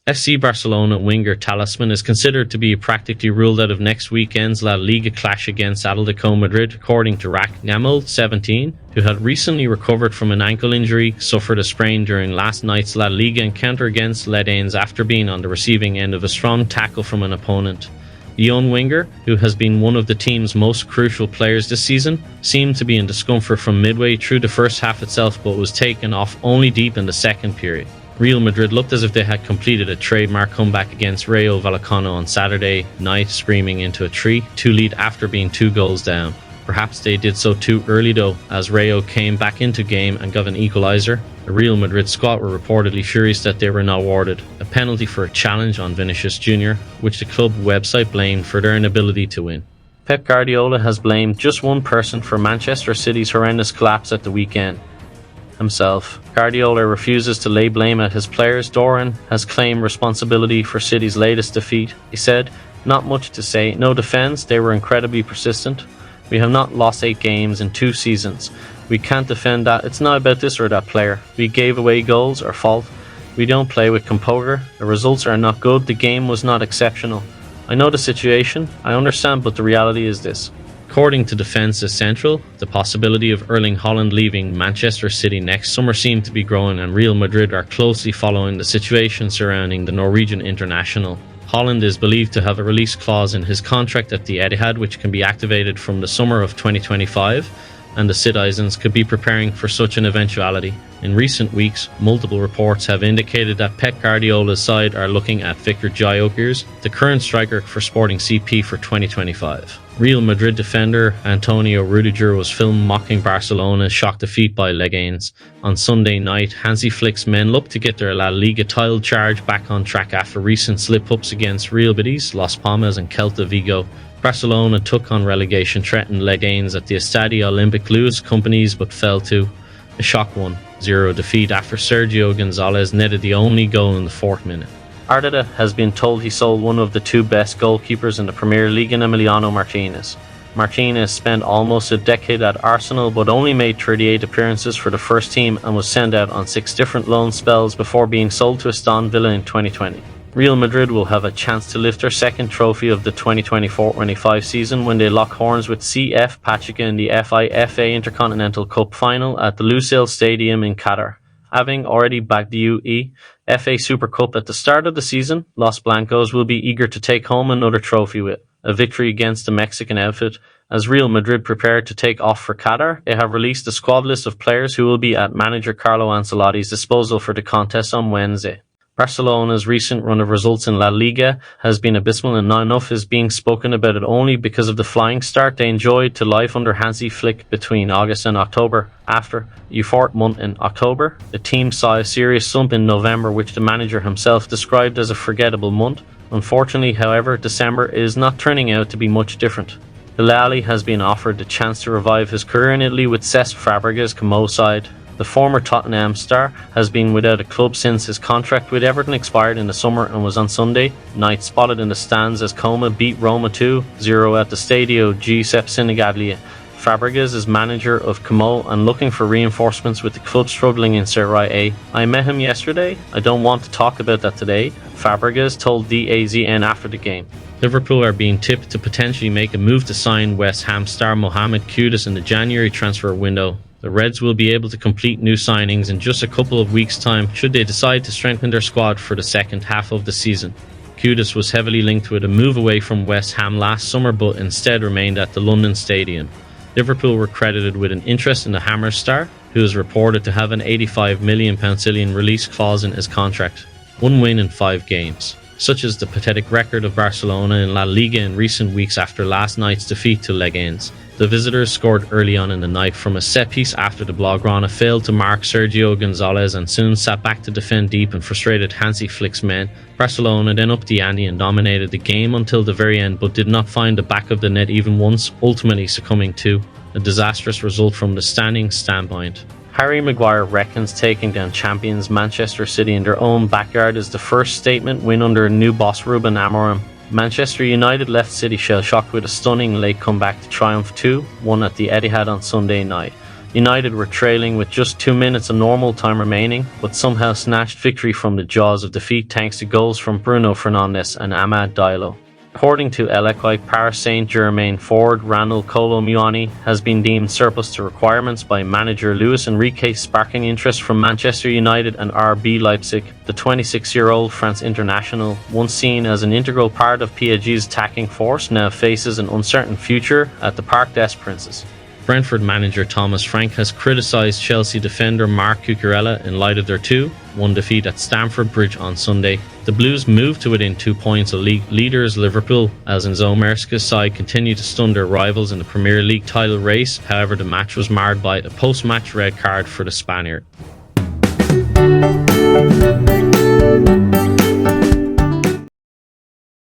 FC Barcelona winger Talisman is considered to be practically ruled out of next weekend's La Liga clash against Atletico Madrid, according to Rack Namel, 17, who had recently recovered from an ankle injury, suffered a sprain during last night's La Liga encounter against Ledanes after being on the receiving end of a strong tackle from an opponent. The young winger, who has been one of the team's most crucial players this season, seemed to be in discomfort from midway through the first half itself, but was taken off only deep in the second period. Real Madrid looked as if they had completed a trademark comeback against Rayo Vallecano on Saturday night, screaming into a 3-2 lead after being 2 goals down. Perhaps they did so too early though, as Rayo came back into game and got an equaliser. The Real Madrid squad were reportedly furious that they were not awarded a penalty for a challenge on Vinicius Jr., which the club website blamed for their inability to win. Pep Guardiola has blamed just one person for Manchester City's horrendous collapse at the weekend: himself. Guardiola refuses to lay blame at his players. Doran has claimed responsibility for City's latest defeat. He said, "Not much to say. No defence. They were incredibly persistent. We have not lost 8 games in 2 seasons. We can't defend that. It's not about this or that player. We gave away goals, our fault. We don't play with composure. The results are not good. The game was not exceptional. I know the situation. I understand, but the reality is this." According to Defence is Central, the possibility of Erling Haaland leaving Manchester City next summer seemed to be growing, and Real Madrid are closely following the situation surrounding the Norwegian international. Haaland is believed to have a release clause in his contract at the Etihad, which can be activated from the summer of 2025, and the citizens could be preparing for such an eventuality. In recent weeks, multiple reports have indicated that Pep Guardiola's side are looking at Victor Gyökeres, the current striker for Sporting CP, for 2025. Real Madrid defender Antonio Rudiger was filmed mocking Barcelona's shock defeat by Leganes. On Sunday night, Hansi Flick's men looked to get their La Liga title charge back on track after recent slip-ups against Real Betis, Las Palmas and Celta Vigo. Barcelona took on relegation-threatened Leganes at the Estadio Olympic Luis Companys but fell to a shock 1-0 defeat after Sergio Gonzalez netted the only goal in the 4th minute. Arteta has been told he sold one of the 2 best goalkeepers in the Premier League in Emiliano Martinez. Martinez spent almost a decade at Arsenal but only made 38 appearances for the first team and was sent out on 6 different loan spells before being sold to Aston Villa in 2020. Real Madrid will have a chance to lift their second trophy of the 2024-25 season when they lock horns with CF Pachuca in the FIFA Intercontinental Cup final at the Lusail Stadium in Qatar. Having already bagged the UEFA Super Cup at the start of the season, Los Blancos will be eager to take home another trophy with a victory against the Mexican outfit. As Real Madrid prepare to take off for Qatar, they have released a squad list of players who will be at manager Carlo Ancelotti's disposal for the contest on Wednesday. Barcelona's recent run of results in La Liga has been abysmal, and not enough is being spoken about it only because of the flying start they enjoyed to life under Hansi Flick between August and October. After a euphoric month in October, the team saw a serious slump in November, which the manager himself described as a forgettable month. Unfortunately, however, December is not turning out to be much different. Hilali has been offered the chance to revive his career in Italy with Cesc Fabregas' Como side. The former Tottenham star has been without a club since his contract with Everton expired in the summer and was on Sunday night spotted in the stands as Como beat Roma 2-0 at the Stadio Giuseppe Sinigaglia. Fabregas is manager of Como and looking for reinforcements with the club struggling in Serie A. "I met him yesterday. I don't want to talk about that today," Fabregas told the AZN after the game. Liverpool are being tipped to potentially make a move to sign West Ham star Mohamed Kudus in the January transfer window. The Reds will be able to complete new signings in just a couple of weeks' time should they decide to strengthen their squad for the second half of the season. Kudus was heavily linked with a move away from West Ham last summer but instead remained at the London Stadium. Liverpool were credited with an interest in the Hammers star, who is reported to have an £85 million release clause in his contract. 1 win in 5 games. Such as the pathetic record of Barcelona in La Liga in recent weeks after last night's defeat to Leganes. The visitors scored early on in the night from a set-piece after the Blaugrana failed to mark Sergio Gonzalez and soon sat back to defend deep and frustrated Hansi Flick's men. Barcelona then upped the ante and dominated the game until the very end but did not find the back of the net even once, ultimately succumbing to a disastrous result from the standing standpoint. Harry Maguire reckons taking down champions Manchester City in their own backyard is the first statement win under new boss Ruben Amorim. Manchester United left City shell-shocked with a stunning late comeback to triumph 2-1 at the Etihad on Sunday night. United were trailing with just 2 minutes of normal time remaining, but somehow snatched victory from the jaws of defeat thanks to goals from Bruno Fernandes and Amad Diallo. According to El Equipe, Paris Saint-Germain forward Randal Kolo Muani has been deemed surplus to requirements by manager Luis Enrique, sparking interest from Manchester United and RB Leipzig. The 26-year-old France international, once seen as an integral part of PSG's attacking force, now faces an uncertain future at the Parc des Princes. Brentford manager Thomas Frank has criticised Chelsea defender Marc Cucurella in light of their 2-1 defeat at Stamford Bridge on Sunday. The Blues moved to within 2 points of league leaders Liverpool as Enzo Maresca's side continued to stun their rivals in the Premier League title race. However, the match was marred by a post-match red card for the Spaniard.